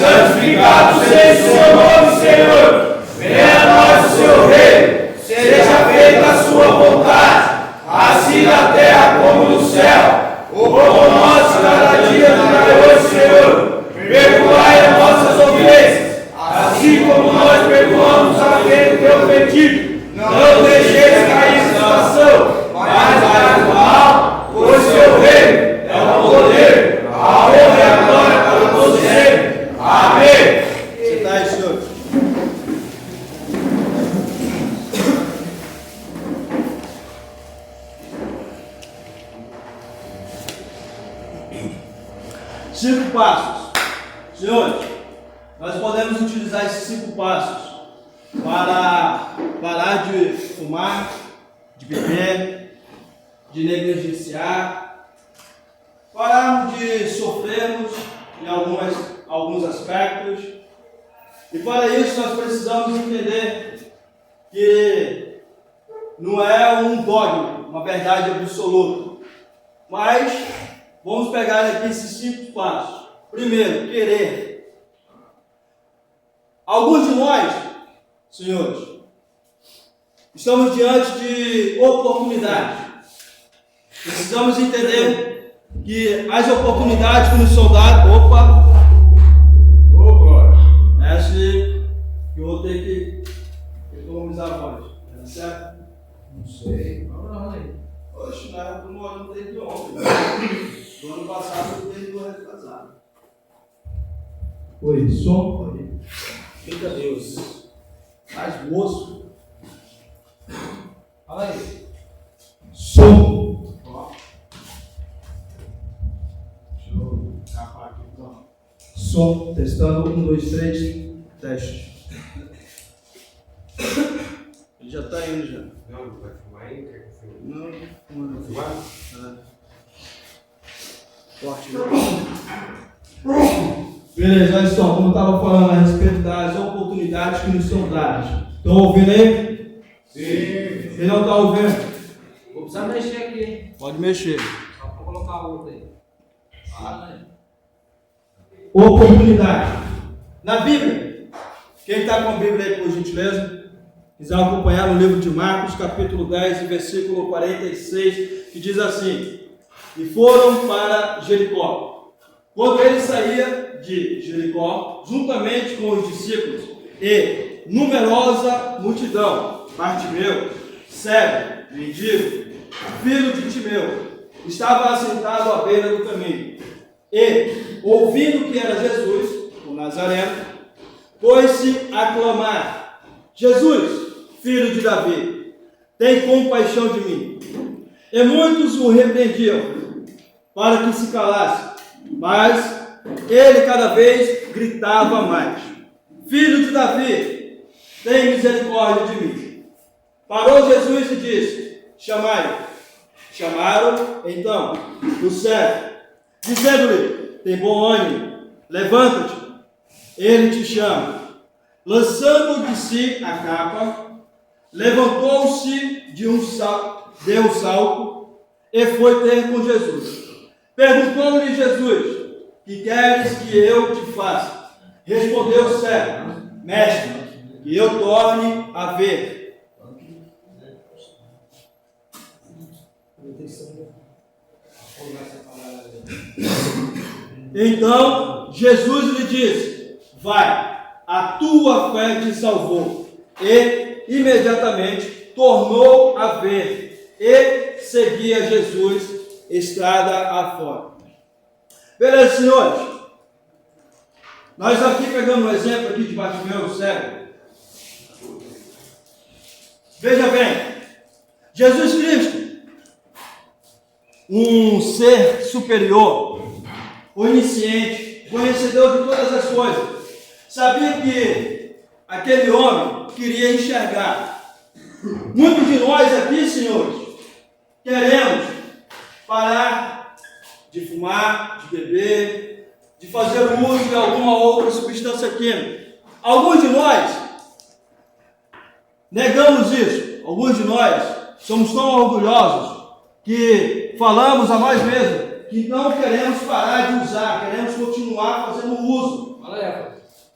santificado seja o seu nome, Senhor. Venha a nós o seu reino. Seja feita a sua vontade, assim na terra como no céu. O pão nosso cada dia nos dai hoje, Senhor. Perdoai as nossas ofensas, assim como nós perdoamos a quem tem ofendido. Não deixeis cair em tentação, mas dai do mal, pois seu reino é o poder, a honra e a glória para todos sempre. Amém. Sentai, senhores. Cinco passos. Senhores, nós podemos utilizar esses 5 passos para parar de fumar, de beber, de negligenciar, pararmos de sofrermos em alguns aspectos. E para isso nós precisamos entender que não é um dogma, uma verdade absoluta. Mas vamos pegar aqui esses 5 passos. Primeiro, querer. Alguns de nós, senhores, estamos diante de oportunidades. Precisamos entender que as oportunidades que nos são dadas. Opa! Ô, glória! Essa que eu vou ter que economizar a voz. Tá certo? Não sei. Oxe, nós estamos morando desde ontem. Do ano passado eu desde o retrasado. Oi, som? Oi. Fica Deus. Mais moço. Fala aí. Som. Ó. Deixa eu capar aqui então. Som. Testando. 1, 2, 3. Teste. Ele já está indo já. Não, vai fumar aí? Quer que você... Não, Vai fumar? Forte. Beleza, olha só, como eu estava falando a respeito das oportunidades que nos são dadas. Estão ouvindo aí? Sim. Quem não está ouvindo? Vou precisar mexer aqui, hein? Pode mexer. Só para colocar outro aí. Fala aí. Oportunidade. Na Bíblia, quem está com a Bíblia aí, por gentileza, quiser acompanhar no livro de Marcos, capítulo 10, versículo 46, que diz assim: e foram para Jericó. Quando ele saía de Jericó, juntamente com os discípulos e numerosa multidão, Bartimeu, cego, mendigo, filho de Timeu, estava assentado à beira do caminho. E, ouvindo que era Jesus, o Nazareno, pôs-se a clamar: Jesus, filho de Davi, tem compaixão de mim. E muitos o repreendiam para que se calasse, mas ele cada vez gritava mais: Filho de Davi, tem misericórdia de mim. Parou Jesus e disse: chamai-o. Chamaram então o cego, dizendo-lhe: tem bom ânimo, levanta-te, ele te chama. Lançando de si a capa, levantou-se deu um salto e foi ter com Jesus. Perguntou-lhe Jesus: que queres que eu te faça? Respondeu o cego: mestre, que eu torne a ver. Então Jesus lhe disse: vai, a tua fé te salvou. E imediatamente tornou a ver e seguia Jesus estrada afora. Beleza, senhores? Nós aqui pegamos um exemplo aqui de Bartimeu, cego. Veja bem, Jesus Cristo, um ser superior, onisciente, conhecedor de todas as coisas, sabia que aquele homem queria enxergar. Muitos de nós aqui, senhores, queremos parar de fumar, de beber, de fazer uso de alguma outra substância química. Alguns de nós negamos isso. Alguns de nós somos tão orgulhosos que falamos a nós mesmos que não queremos parar de usar, queremos continuar fazendo uso, Fala aí, rapaz.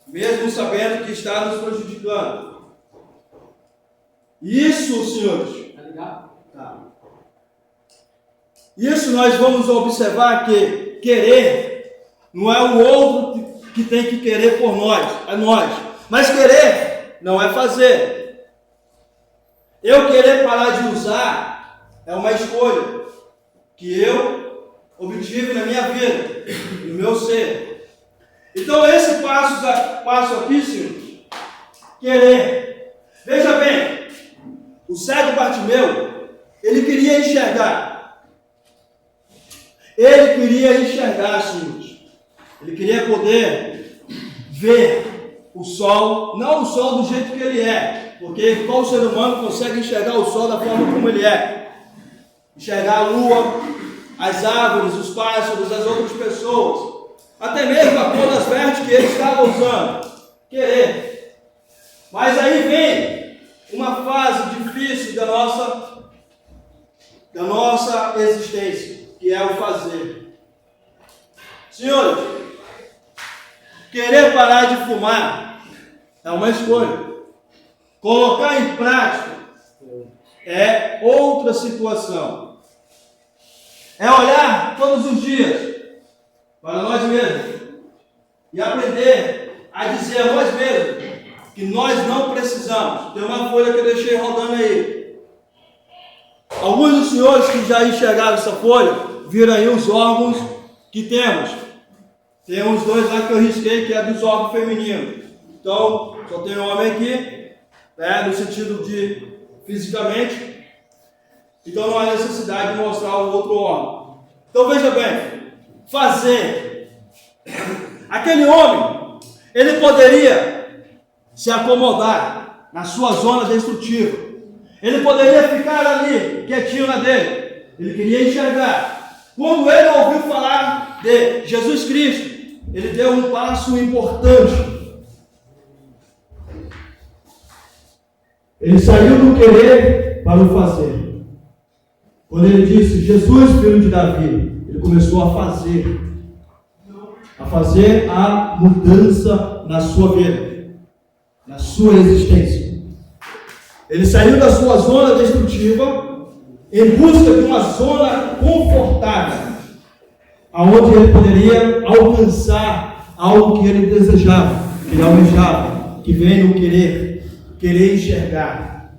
mesmo sabendo que está nos prejudicando. Isso, senhores, Tá ligado? tá. Isso nós vamos observar que querer não é o outro que tem que querer por nós, é nós. Mas querer não é fazer. Eu querer parar de usar é uma escolha que eu obtive na minha vida, no meu ser. Então esse passo aqui, senhores, querer. Veja bem, o cego Bartimeu, ele queria enxergar. Ele queria enxergar, senhores. Ele queria poder ver o sol, não o sol do jeito que ele é, porque qual ser humano consegue enxergar o sol da forma como ele é? Enxergar a lua, as árvores, os pássaros, as outras pessoas, até mesmo a cor das vestes que ele estava usando. Querer. Mas aí vem uma fase difícil da nossa existência, que é o fazer. Senhores, querer parar de fumar é uma escolha. Colocar em prática é outra situação. É olhar todos os dias para nós mesmos e aprender a dizer a nós mesmos que nós não precisamos. Tem uma folha que eu deixei rodando aí. Alguns dos senhores que já enxergaram essa folha, viram aí os órgãos que temos. Tem uns dois lá que eu risquei, que é dos órgãos femininos. Então, só tem um homem aqui, no sentido de fisicamente. Então não há necessidade de mostrar o outro órgão. Então veja bem, fazer. Aquele homem, ele poderia se acomodar na sua zona destrutiva. Ele poderia ficar ali, quietinho na dele. Ele queria enxergar. Quando ele ouviu falar de Jesus Cristo, ele deu um passo importante. Ele saiu do querer para o fazer. Quando ele disse, Jesus, filho de Davi, ele começou a fazer a mudança na sua vida, na sua existência. Ele saiu da sua zona destrutiva em busca de uma zona confortável, aonde ele poderia alcançar algo que ele desejava, que ele almejava, que vem no querer enxergar.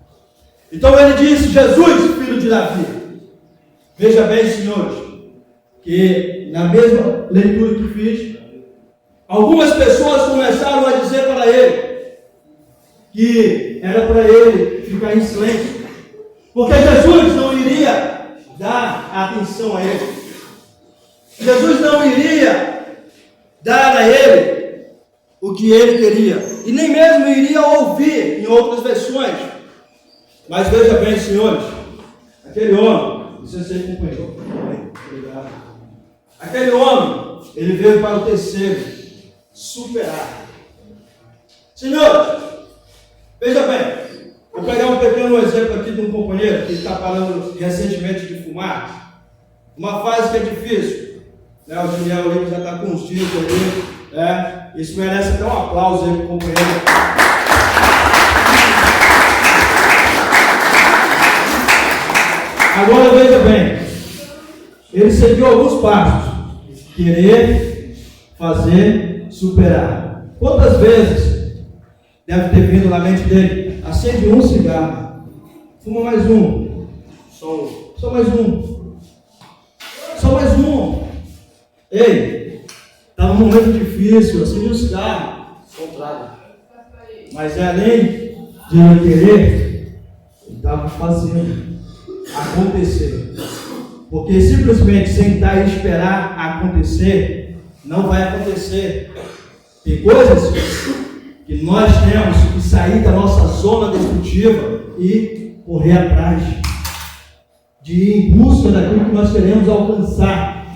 Então ele disse, Jesus, filho de Davi. Veja bem, senhores, que na mesma leitura que fiz, algumas pessoas começaram a dizer para ele que era para ele ficar em silêncio, porque Jesus não iria dar atenção a ele. Jesus não iria dar a ele o que ele queria, e nem mesmo iria ouvir em outras versões. Mas veja bem, senhores, aquele homem, você acompanhou. Obrigado. Aquele homem, ele veio para o terceiro, superar. Senhores, veja bem, vou pegar um pequeno exemplo aqui de um companheiro que está parando recentemente de fumar. Uma fase que é difícil. O Daniel ali já está com uns dias ali. Isso merece até um aplauso aí para o companheiro. Agora veja bem, ele seguiu alguns passos: querer, fazer, superar. Quantas vezes deve ter vindo na mente dele? Acende um cigarro, fuma mais um, só mais um, só mais um. Ei, está num momento difícil, acende um cigarro, contrário. Mas além de ele querer, ele estava fazendo acontecer. Porque simplesmente sentar e esperar acontecer, não vai acontecer. Tem coisas que nós temos que sair da nossa zona destrutiva e correr atrás, de ir em busca daquilo que nós queremos alcançar,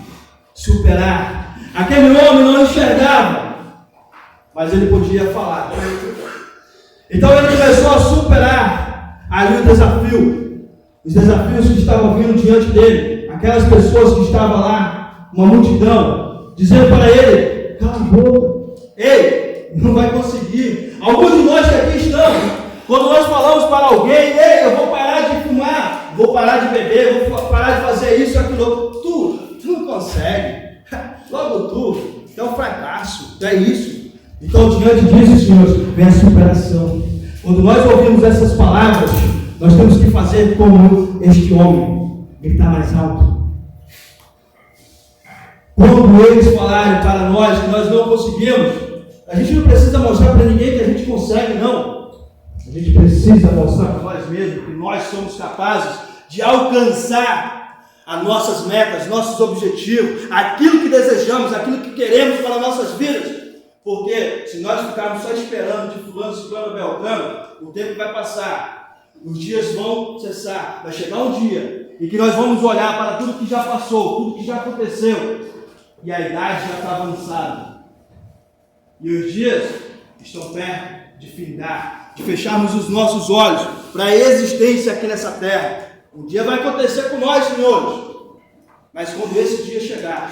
superar. Aquele homem não enxergava, mas ele podia falar. Então ele começou a superar ali o desafio. Os desafios que estavam vindo diante dele, aquelas pessoas que estavam lá uma multidão, dizendo para ele: cala a boca, ei, não vai conseguir. Alguns de nós que aqui estamos, quando nós falamos para alguém: ei, eu vou parar de fumar, vou parar de beber, vou parar de fazer isso, aquilo, tu não consegue, logo tu é um fracasso, é isso. Então, diante disso, senhores, vem a superação. Quando nós ouvimos essas palavras, nós temos que fazer como este homem, ele está mais alto. Quando eles falarem para nós que nós não conseguimos, a gente não precisa mostrar para ninguém que a gente consegue, não. A gente precisa mostrar para nós mesmos que nós somos capazes de alcançar as nossas metas, nossos objetivos, aquilo que desejamos, aquilo que queremos para as nossas vidas. Porque se nós ficarmos só esperando de fulano, ciclano, beltrano, o tempo vai passar, os dias vão cessar, vai chegar um dia em que nós vamos olhar para tudo que já passou, tudo que já aconteceu, e a idade já está avançada. E os dias estão perto de findar, de fecharmos os nossos olhos para a existência aqui nessa terra. Um dia vai acontecer com nós, senhores, mas quando esse dia chegar,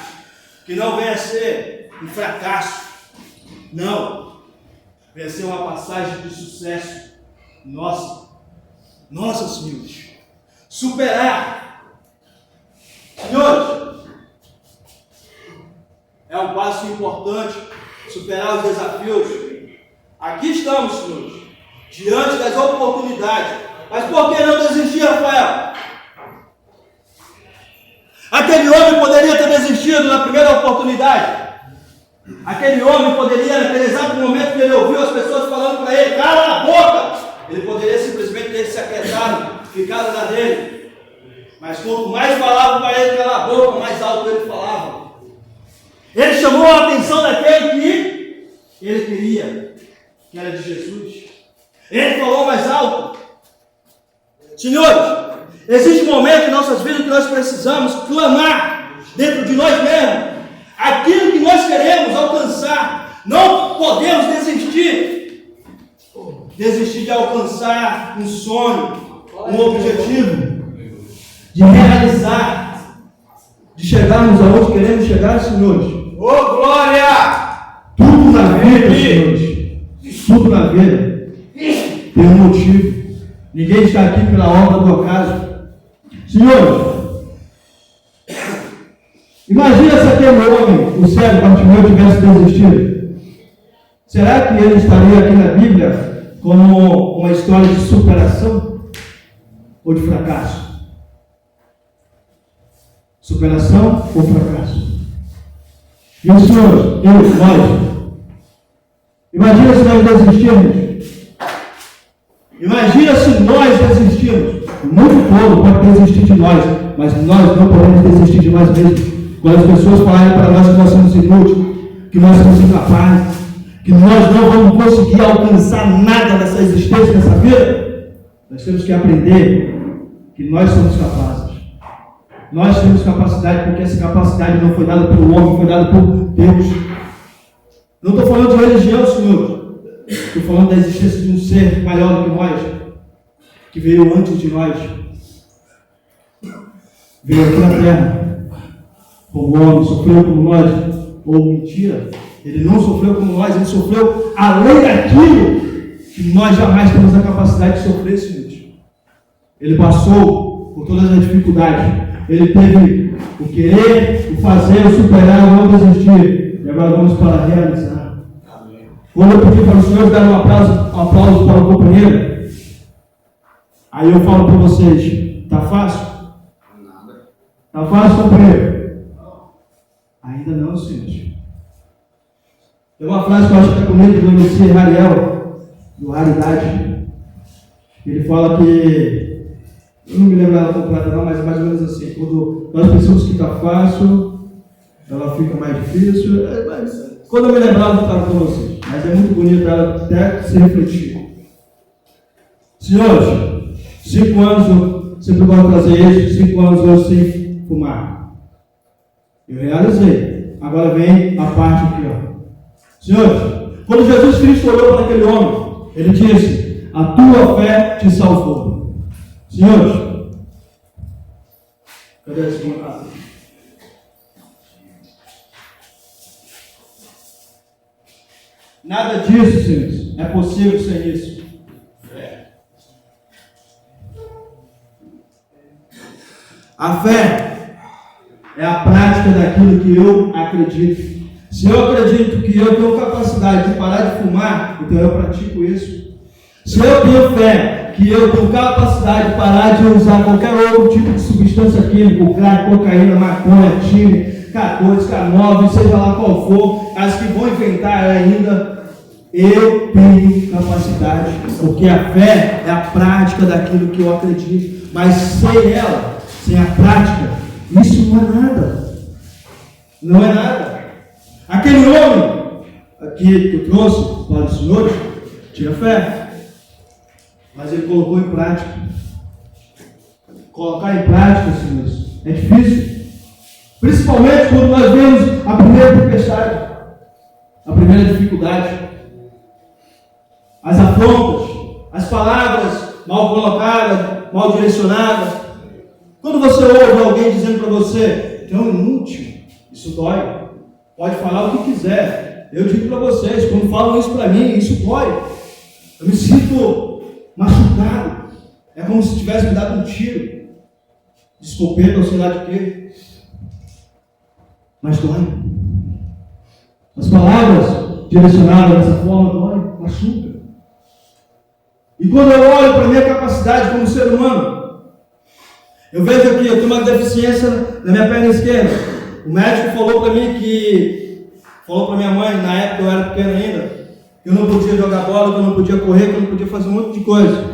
que não venha a ser um fracasso, não, venha a ser uma passagem de sucesso. Nossa, senhores, superar, senhores, é um passo importante, superar os desafios. Aqui estamos, senhores, diante das oportunidades, mas por que não desistir, Rafael? Aquele homem poderia ter desistido na primeira oportunidade. Aquele homem poderia, naquele exato momento que ele ouviu as pessoas falando para ele: cala a boca, ele poderia simplesmente ter se aquietado, ficado na dele. Mas quanto mais falavam para ele calar a boca, mais alto ele falava. Ele chamou a atenção daquele que ele queria, que era de Jesus. Ele falou mais alto. Senhores, existe um momento em nossas vidas que nós precisamos clamar dentro de nós mesmos aquilo que nós queremos alcançar. Não podemos desistir de alcançar um sonho, um objetivo, de realizar, de chegarmos aonde queremos chegar, senhores. Ô, glória! Tudo na vida, senhores, tudo na vida tem um motivo. Ninguém está aqui pela obra do acaso. Senhores, imagina se aquele homem, o cego Bartimeu, tivesse desistido. Será que ele estaria aqui na Bíblia como uma história de superação ou de fracasso? Superação ou fracasso? E os senhores, nós, imagina se nós desistirmos. Imagina se nós desistirmos. O mundo todo pode desistir de nós, mas nós não podemos desistir de nós mesmos. Quando as pessoas falarem para nós que nós somos inúteis, que nós somos incapazes, que nós não vamos conseguir alcançar nada nessa existência, nessa vida, nós temos que aprender que nós somos capazes. Nós temos capacidade, porque essa capacidade não foi dada pelo homem, foi dada por Deus. Não estou falando de religião, senhor. Estou falando da existência de um ser maior do que nós, que veio antes de nós. Veio aqui na terra, como homem, sofreu como nós. Ou mentira, ele não sofreu como nós, ele sofreu além daquilo que nós jamais temos a capacidade de sofrer, senhores. Ele passou por todas as dificuldades. Ele teve o querer, o fazer, o superar, o não desistir. E agora vamos para realizar. Amém. Quando eu pedi para os senhores dar um aplauso para o companheiro, aí eu falo para vocês: está fácil? Nada. Está fácil, companheiro? Ainda não, senhores. Tem uma frase que eu acho que é comigo do MC Rariel, do Raridade. Ele fala que, eu não me lembro ela completa não, mas é mais ou menos assim: quando nós pensamos que está fácil, ela fica mais difícil. Quando eu me lembrar, eu vou falar com vocês. Mas é muito bonito ela até se refletir. Senhores, 5 anos, eu sempre gosto de trazer isso, 5 anos eu sem fumar. Eu realizei. Agora vem a parte aqui, ó. Senhores, quando Jesus Cristo olhou para aquele homem, ele disse: a tua fé te salvou. Senhores, cadê a segunda? Nada disso, senhores, é possível sem isso. A fé é a prática daquilo que eu acredito. Se eu acredito que eu tenho capacidade de parar de fumar, então eu pratico isso. Se eu tenho fé que eu tenho capacidade de parar de usar qualquer outro tipo de substância química, crack, cocaína, maconha, tine, K2, K9, seja lá qual for, as que vão inventar ainda, eu tenho capacidade, porque a fé é a prática daquilo que eu acredito. Mas sem ela, sem a prática, isso não é nada. Não é nada. Aquele homem aqui que eu trouxe para os senhores tinha fé, mas ele colocou em prática. Colocar em prática, senhores, é difícil. Principalmente quando nós vemos a primeira tempestade, a primeira dificuldade, as afrontas, as palavras mal colocadas, mal direcionadas. Quando você ouve alguém dizendo para você que é um inútil, isso dói. Pode falar o que quiser. Eu digo para vocês, quando falam isso para mim, isso dói. Eu me sinto machucado. É como se tivesse me dado um tiro de escopeta ou sei lá de quê. Mas dói. As palavras direcionadas dessa forma dói, machuca. E quando eu olho para a minha capacidade como ser humano, eu vejo aqui, eu tenho uma deficiência na minha perna esquerda. O médico falou para mim falou para minha mãe, na época eu era pequeno ainda, que eu não podia jogar bola, que eu não podia correr, que eu não podia fazer um monte de coisa.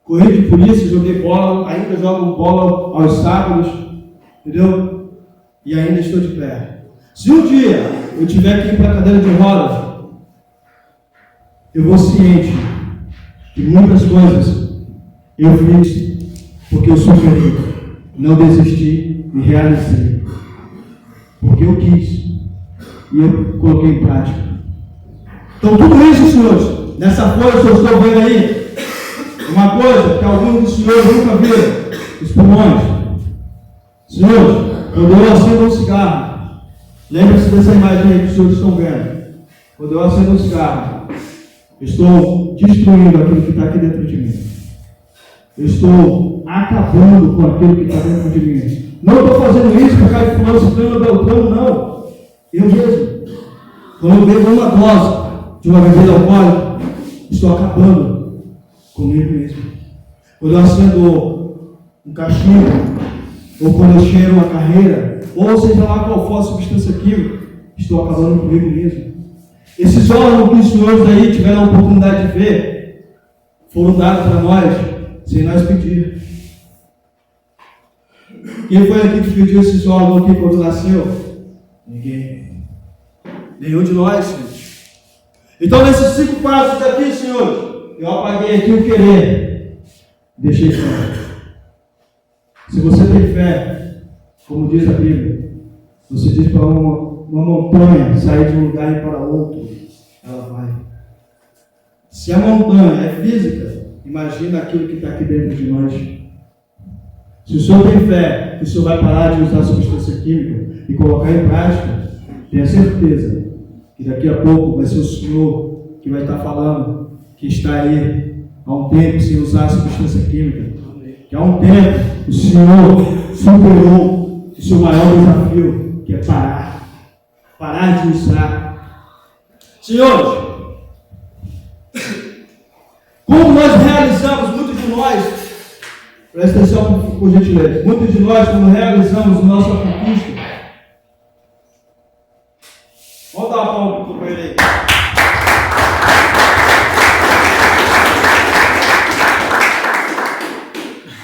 Corri de polícia, joguei bola, ainda jogo bola aos sábados, entendeu? E ainda estou de pé. Se um dia eu tiver que ir para a cadeira de rodas, eu vou ciente que muitas coisas eu fiz porque eu superi, não desisti e realizei. Porque eu quis e eu coloquei em prática. Então tudo isso, senhores, nessa folha que eu estou vendo aí, uma coisa que alguns dos senhores nunca viram, os pulmões. Senhores, quando eu acendo um cigarro, lembre-se dessa imagem aí que os senhores estão vendo. Quando eu acendo um cigarro, eu estou destruindo aquilo que está aqui dentro de mim. Eu estou acabando com aquilo que está dentro de mim. Não estou fazendo isso por causa de fulano, ciclano, beltrano, não. Eu mesmo. Quando eu bebo uma dose de uma bebida alcoólica, estou acabando comigo mesmo. Quando eu acendo um cachimbo, ou quando eu cheiro uma carreira, ou seja lá qual for a substância química, estou acabando comigo mesmo. Esses órgãos que os senhores aí tiveram a oportunidade de ver, foram dados para nós, sem nós pedir. Quem foi aqui que pediu esses órgãos aqui quando nasceu? Ninguém. Nenhum de nós, senhores. Então, nesses 5 passos aqui, senhores, eu apaguei aqui o querer. Deixei fé. Se você tem fé, como diz a Bíblia, você diz para uma montanha sair de um lugar e ir para outro, ela vai. Se a montanha é física, imagina aquilo que está aqui dentro de nós. Se o senhor tem fé que o senhor vai parar de usar substância química e colocar em prática, tenha certeza que daqui a pouco vai ser o senhor que vai estar falando que está aí há um tempo sem usar substância química. Que há um tempo o senhor superou o seu maior desafio, que é parar. Parar de usar. Senhores, como nós realizamos, muitos de nós, presta atenção por gentileza, muitos de nós, quando realizamos nossa conquista, vamos dar uma palma para ele aí.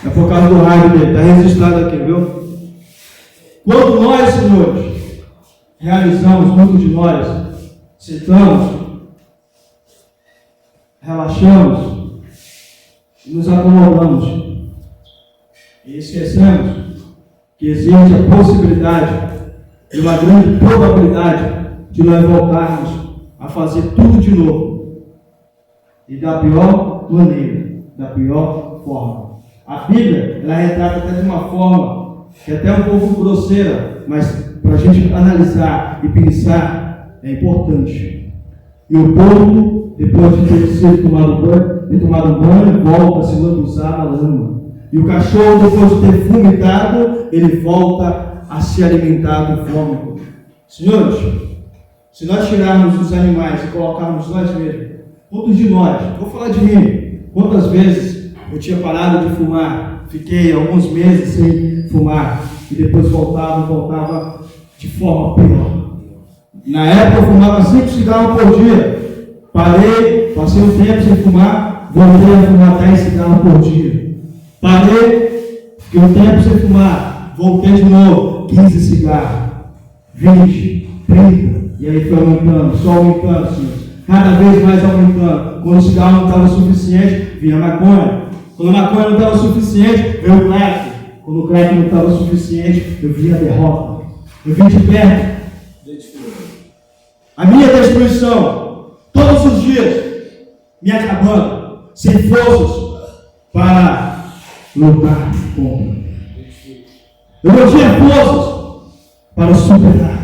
É por causa do raio dele, está registrado aqui, viu? Quando nós, senhores, realizamos, muitos de nós, sentamos, relaxamos e nos acomodamos. E esquecemos que existe a possibilidade e uma grande probabilidade de nós voltarmos a fazer tudo de novo. E da pior maneira, da pior forma. A Bíblia, ela retrata até de uma forma que é até um pouco grosseira, mas para a gente analisar e pensar é importante. E o porco, depois de ter sido tomado banho, volta a se lambuzar na lama. E o cachorro, depois de ter vomitado, ele volta a se alimentar do vômito. Senhores, se nós tirarmos os animais e colocarmos nós mesmos, todos de nós, vou falar de mim, quantas vezes eu tinha parado de fumar, fiquei alguns meses sem fumar, e depois voltava de forma pior. Na época eu fumava 5 cigarros por dia, parei, passei um tempo sem fumar, voltei a fumar 10 cigarros por dia. Parei, fiquei um tempo sem fumar, voltei de novo, 15 cigarros, 20, 30, e aí foi aumentando, só aumentando, senhor. Cada vez mais aumentando. Quando o cigarro não estava suficiente, vinha a maconha. Quando a maconha não estava suficiente, veio o crack. Quando o crack não estava suficiente, eu via a derrota. Eu vi de perto a minha destruição, todos os dias, me acabando, sem forças para lutar contra. Eu não tinha forças para superar.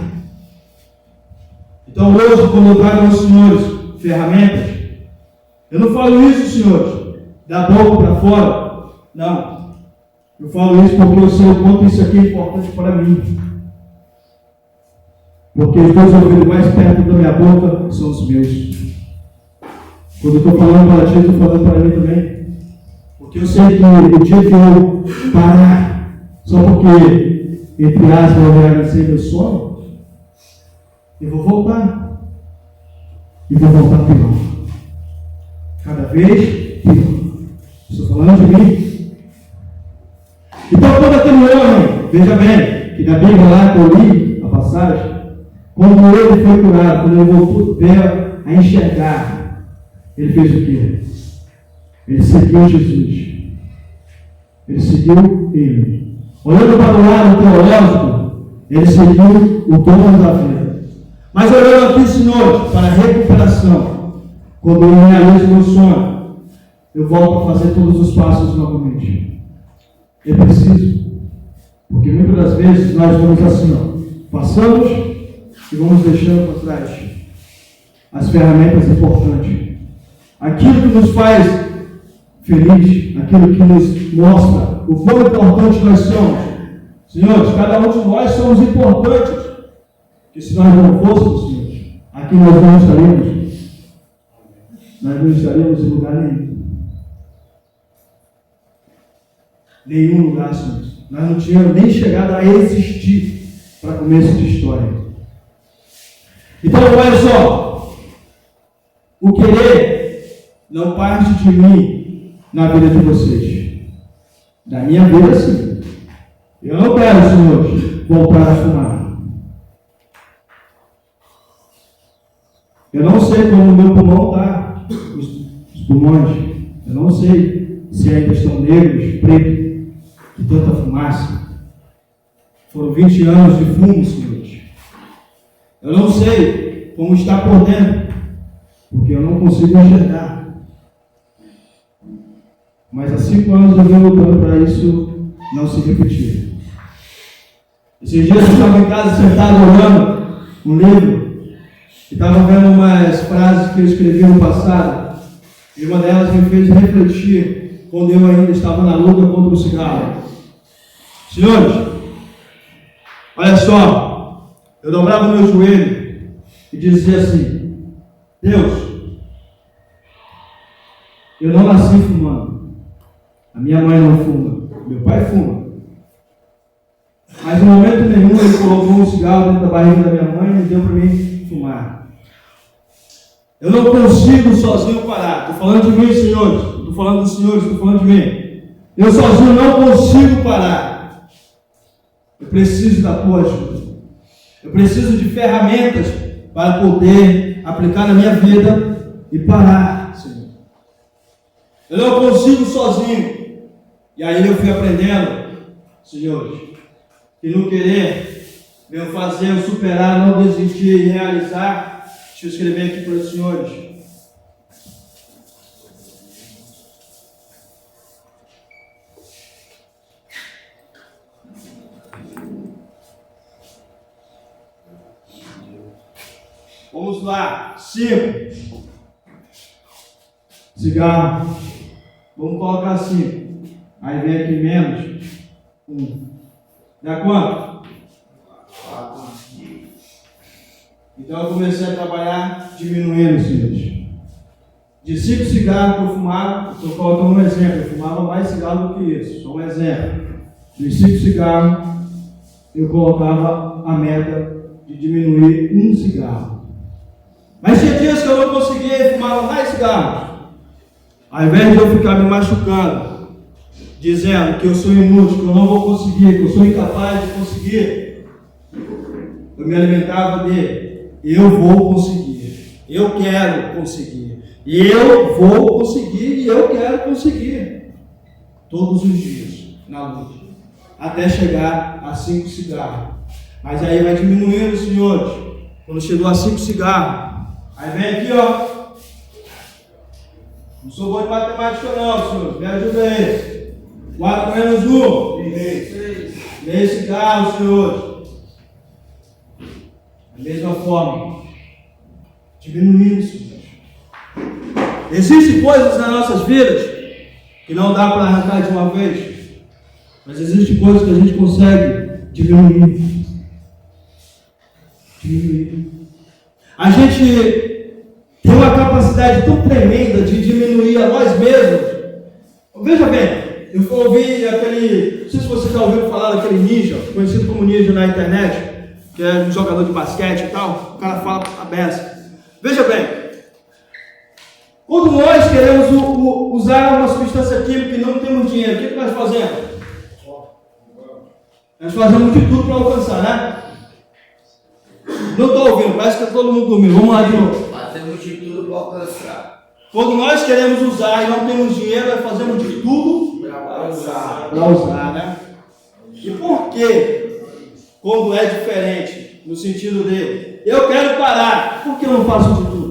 Então hoje, quando eu trago aos senhores ferramentas, eu não falo isso, senhores, da boca para fora. Não. Eu falo isso porque eu sei o quanto isso aqui é importante para mim. Porque os dois ouvidos mais perto da minha boca são os meus. Quando eu estou falando para ti, eu estou falando para mim também. Porque eu sei que o dia que eu parar, só porque, entre aspas, eu realizei meu sonho, eu vou voltar. E vou voltar pior. Cada vez pior. Estou falando de mim. Então, quando aquele homem, veja bem, que na Bíblia lá que eu li a passagem, quando ele foi curado, quando ele voltou a enxergar, ele fez o quê? Ele seguiu Jesus. Ele seguiu ele. Olhando para o lado teológico, ele seguiu o dono da vida. Mas olhando aqui, senhores, para a recuperação, quando eu realizo meu sonho, eu volto a fazer todos os passos novamente. É preciso. Porque muitas das vezes nós vamos assim, ó, passamos e vamos deixando para trás as ferramentas importantes. Aquilo que nos faz feliz, aquilo que nos mostra o quão importante nós somos. Senhores, cada um de nós somos importantes. Que se nós não fôssemos, senhores, aqui nós não estaríamos. Nós não estaríamos em lugar nenhum. Nenhum lugar, senhores. Nós não tínhamos nem chegado a existir para começo de história. Então, olha só, o querer não parte de mim na vida de vocês. Da minha vida, sim. Eu não quero, senhores, voltar a fumar. Eu não sei como o meu pulmão está, os pulmões. Eu não sei se ainda estão negros, pretos, de tanta fumaça. Foram 20 anos de fumo, senhores. Eu não sei como está por dentro, porque eu não consigo enxergar. Mas há 5 anos eu venho lutando para isso não se repetir. Esses dias eu estava em casa sentado olhando um livro e estava vendo umas frases que eu escrevi no passado, e uma delas me fez refletir quando eu ainda estava na luta contra o cigarro. Senhores, olha só, eu dobrava o meu joelho e dizia assim: Deus, eu não nasci fumando, a minha mãe não fuma, meu pai fuma, mas em momento nenhum ele colocou um cigarro dentro da barriga da minha mãe e deu para mim fumar. Eu não consigo sozinho parar. Estou falando de mim, senhores. Estou falando dos senhores, estou falando de mim. Eu sozinho não consigo parar. Eu preciso da tua ajuda. Eu preciso de ferramentas para poder aplicar na minha vida e parar, Senhor. Eu não consigo sozinho. E aí eu fui aprendendo, senhores, que no querer, eu fazer, eu superar, não desistir e realizar. Deixa eu escrever aqui para os senhores. Vamos lá. 5. Cigarro. Vamos colocar 5. Aí vem aqui menos. 1. Dá quanto? 4. Então eu comecei a trabalhar diminuindo, senhores. De 5 cigarros que eu fumava, estou colocando um exemplo, eu fumava mais cigarro do que isso, só um exemplo. De 5 cigarros, eu colocava a meta de diminuir 1 cigarro. Mas tinha dias que eu não conseguia e fumava mais cigarros. Ao invés de eu ficar me machucando, dizendo que eu sou inútil, que eu não vou conseguir, que eu sou incapaz de conseguir, eu me alimentava de eu vou conseguir, eu quero conseguir. Eu vou conseguir e eu quero conseguir. Todos os dias, na luta. Até chegar a 5 cigarros. Mas aí vai diminuindo, senhores. Quando chegou a 5 cigarros. Aí vem aqui, ó. Não sou bom de matemática não, senhores. Me ajuda aí. 4 menos 1. Meio cigarro, senhores. Da mesma forma. Diminuindo, senhores. Existem coisas nas nossas vidas que não dá para arrancar de uma vez, mas existem coisas que a gente consegue diminuir. A gente tem uma capacidade tão tremenda de diminuir a nós mesmos. Veja bem, eu ouvi aquele, não sei se você já ouviu falar daquele ninja, conhecido como ninja na internet, que é um jogador de basquete e tal, o cara fala a beça. Veja bem, quando nós queremos usar uma substância química e não temos dinheiro, o que nós fazemos? Nós fazemos de tudo para alcançar, né? Não estou ouvindo, parece que está todo mundo dormindo. Vamos lá de novo. Fazemos de tudo para alcançar. Quando nós queremos usar e não temos dinheiro, nós fazemos de tudo para usar, né? E por que, quando é diferente, no sentido de eu quero parar, por que eu não faço de tudo?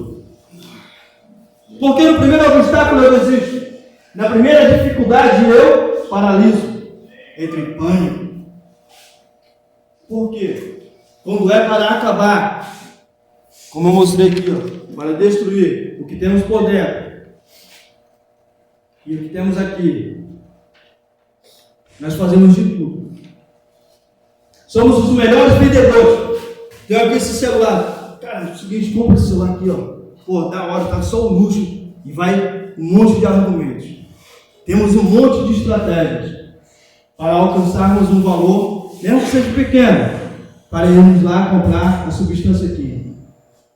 Porque no primeiro obstáculo eu desisto. Na primeira dificuldade eu paraliso. Entro em pânico. Por quê? Quando é para acabar, como eu mostrei aqui, ó, para destruir o que temos por dentro e o que temos aqui, nós fazemos de tudo. Somos os melhores vendedores. Tem aqui esse celular. Cara, é o seguinte, compra esse celular aqui, ó. Pô, da hora, tá só o luxo e vai um monte de argumentos. Temos um monte de estratégias para alcançarmos um valor, mesmo que seja pequeno, para irmos lá comprar a substância aqui.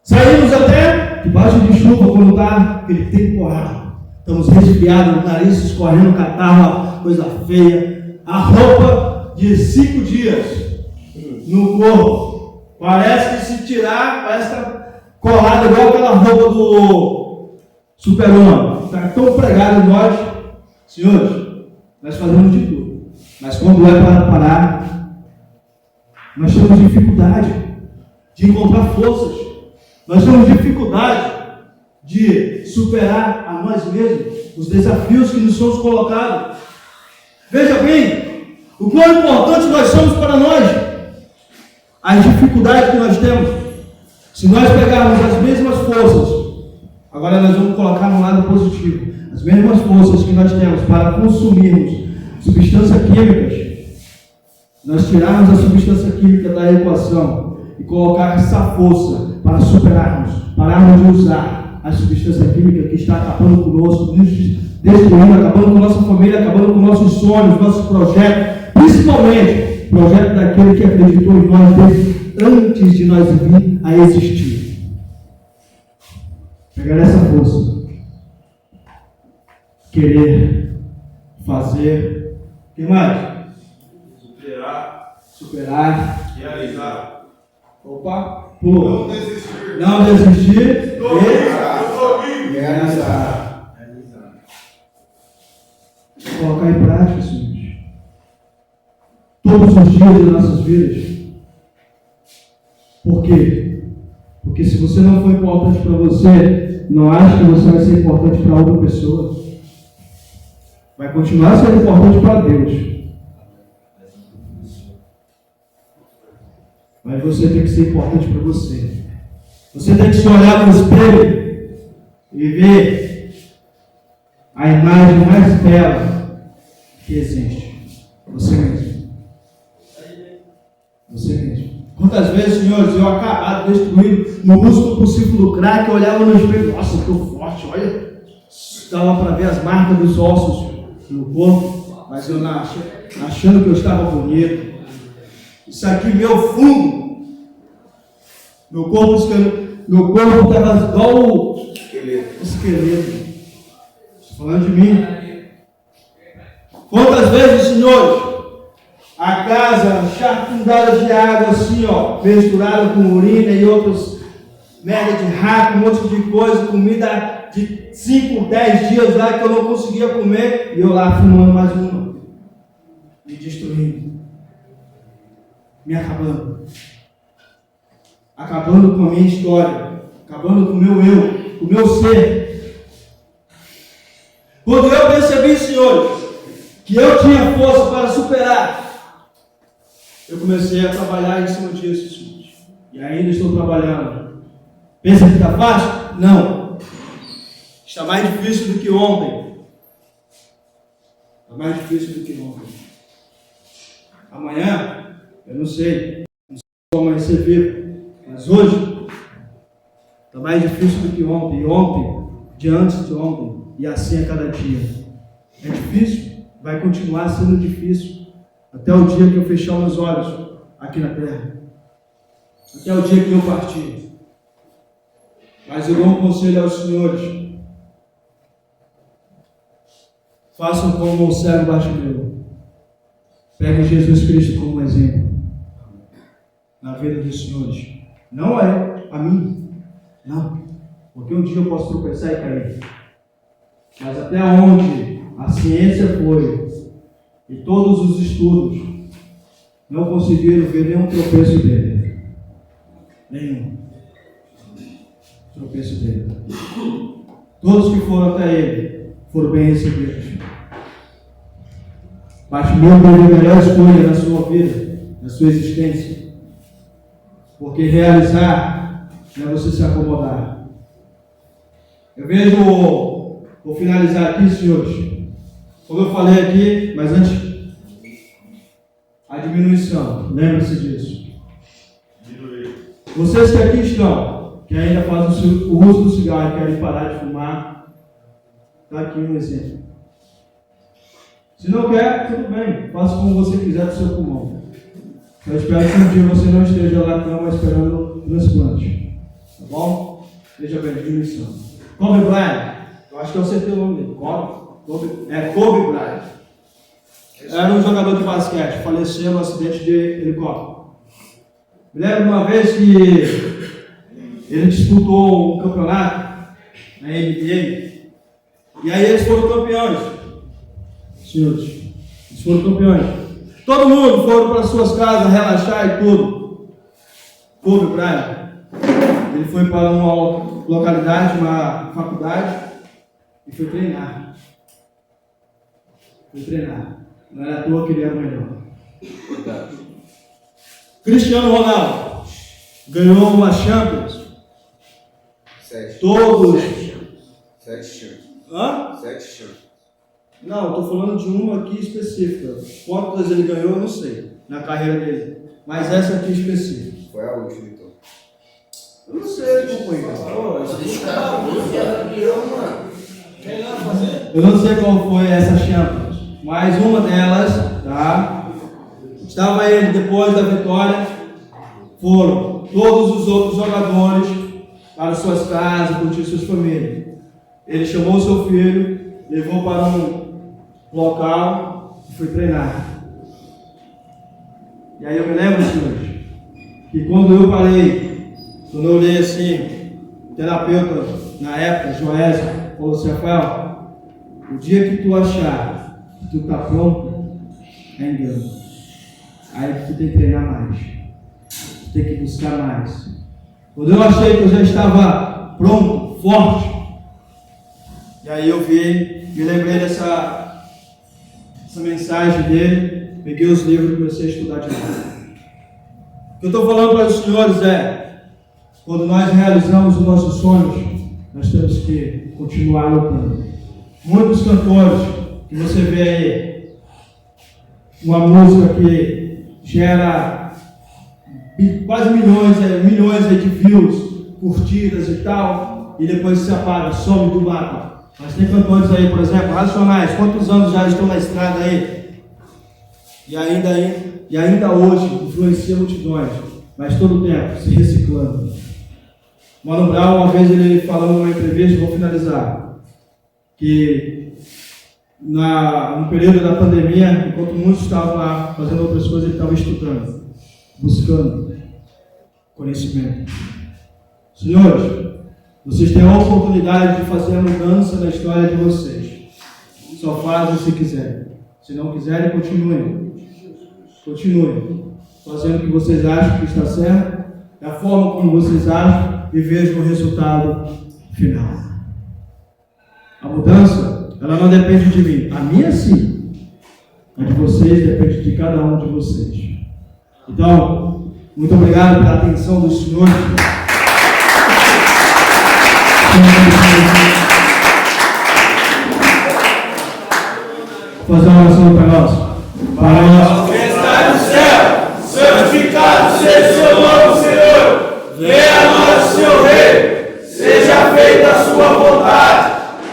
Saímos até debaixo de chuva quando está aquele temporal. Estamos resfriados, o nariz escorrendo, catarro, coisa feia. A roupa de 5 dias no corpo. Parece que se tirar, parece que está colado igual aquela roupa do Super-Homem. Está tão pregado em nós. Senhores, nós fazemos de tudo. Mas quando é para parar, nós temos dificuldade de encontrar forças. Nós temos dificuldade de superar a nós mesmos os desafios que nos são colocados. Veja bem, o quão importante nós somos para nós. As dificuldades que nós temos. Se nós pegarmos as mesmas forças, agora nós vamos colocar no lado positivo, as mesmas forças que nós temos para consumirmos substâncias químicas, nós tirarmos a substância química da equação e colocar essa força para superarmos, pararmos de usar a substância química que está acabando conosco, nos destruindo, acabando com nossa família, acabando com nossos sonhos, nossos projetos, principalmente o projeto daquele que acreditou em nós desde antes de nós vir a existir. Pegar essa força, querer, fazer, o que mais? Superar, Realizar. Opa, pula. Não desistir. E realizar. Colocar em prática, senhores. Todos os dias de nossas vidas. Por quê? Porque se você não for importante para você, não acha que você vai ser importante para outra pessoa. Vai continuar sendo importante para Deus. Mas você tem que ser importante para você. Você tem que se olhar no espelho e ver a imagem mais bela que existe. Você mesmo. Você mesmo. Quantas vezes, senhores, eu acabado, destruído, no músculo possível do crack, eu olhava no espelho, nossa, eu estou forte, olha. Dava para ver as marcas dos ossos no corpo, mas eu achando que eu estava bonito. Isso aqui, meu fundo, meu corpo estava igual o esqueleto. Falando de mim. Quantas vezes, senhores, a casa charcundada de água assim, ó, misturada com urina e outros merda de rato, um monte de coisa, comida de 5, 10 dias lá que eu não conseguia comer, e eu lá fumando mais uma, me destruindo, me acabando com a minha história, acabando com o meu eu, com o meu ser. Quando eu percebi, senhores, que eu tinha força para superar, eu comecei a trabalhar em cima disso, senhores, e ainda estou trabalhando. Pensa que está fácil? Não. Está mais difícil do que ontem. Está mais difícil do que ontem. Amanhã, eu não sei se vou amanhecer vivo, mas hoje está mais difícil do que ontem. E ontem, diante de ontem, e assim a cada dia. É difícil, vai continuar sendo difícil, até o dia que eu fechar meus olhos aqui na terra. Até o dia que eu partir. Mas eu dou um conselho aos senhores. Façam como o cego Bartimeu. Peguem Jesus Cristo como exemplo na vida dos senhores. Não é a mim. Não. Porque um dia eu posso tropeçar e cair. Mas até onde a ciência foi e todos os estudos não conseguiram ver nenhum tropeço dele. Nenhum tropeço dele. Todos que foram até ele foram bem recebidos. Bartimeu teve a melhor escolha na sua vida, na sua existência. Porque realizar não é você se acomodar. Eu vejo, vou finalizar aqui, senhores. Como eu falei aqui, mas antes, a diminuição, lembre-se disso. Vocês que aqui estão, que ainda fazem o uso do cigarro e querem parar de fumar, está aqui um exemplo. Se não quer, tudo bem, faça como você quiser do seu pulmão. Eu espero que um dia você não esteja lá na cama esperando o transplante. Tá bom? Veja bem, diminuição. Kobe Bryant, eu acho que eu acertei o nome dele. Kobe Bryant. Era um jogador de basquete, faleceu no acidente de helicóptero. Me lembro de uma vez que ele disputou um campeonato na NBA, e aí eles foram campeões. Senhores, eles foram campeões. Todo mundo foram para suas casas relaxar e tudo. Kobe Bryant, ele foi para uma localidade, uma faculdade, e foi treinar. Não era à toa que ele era o melhor. Cristiano Ronaldo ganhou uma Champions. 7. Todos. 7 Champions. Hã? 7 Champions. Não, estou falando de uma aqui específica. Quantas ele ganhou, eu não sei, na carreira dele. Mas essa aqui específica. Foi a última, então. Eu não sei, companheiro. Eu não sei qual foi essa Champions, mas uma delas, tá? Estava ele, depois da vitória, foram todos os outros jogadores para suas casas, curtir suas famílias. Ele chamou seu filho, levou para um local e foi treinar. E aí eu me lembro, senhores, que quando eu parei, quando eu olhei assim, o terapeuta na época, Joésio, falou assim: Rafael, o dia que tu achar que tu está pronto, é engano. Aí tu tem que treinar mais, tu tem que buscar mais. Quando eu achei que eu já estava pronto, forte, e aí eu me lembrei dessa mensagem dele, peguei os livros e comecei a estudar de novo. O que eu estou falando para os senhores é: quando nós realizamos os nossos sonhos, nós temos que continuar lutando. Muitos cantores que você vê aí, uma música que gera quase milhões aí de views, curtidas e tal, e depois se apaga, some do mapa. Mas tem cantores aí, por exemplo, Racionais, quantos anos já estão na estrada aí? E ainda hoje influencia multidões, mas todo o tempo se reciclando. Mano Brown, uma vez ele falando numa entrevista, vou finalizar, que no período da pandemia, enquanto muitos estavam lá fazendo outras coisas, ele estava estudando, buscando conhecimento. Senhores, vocês têm a oportunidade de fazer a mudança da história de vocês. Só fazem se quiserem. Se não quiserem, continuem. Continuem fazendo o que vocês acham que está certo, da forma como vocês acham, e vejam o resultado final. A mudança, ela não depende de mim. A minha sim. A de vocês depende de cada um de vocês. Então, muito obrigado pela atenção dos senhores. Vou fazer uma oração para nós. Pai nosso que está no céu, santificado seja o seu nome, Senhor. Venha a nós o seu reino, seja feita a sua vontade,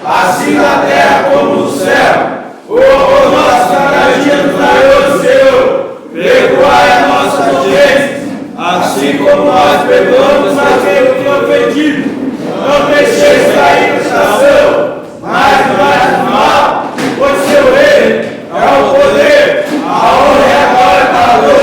assim na terra como no céu. O pão nosso cada dia nos dai hoje, Senhor. Perdoai as nossas ofensas, assim como nós perdoamos aquele que ofendido. Não deixeis cair na tentação, mas livrai-nos do mal, pois seu reino é o poder, a honra e a glória para todos.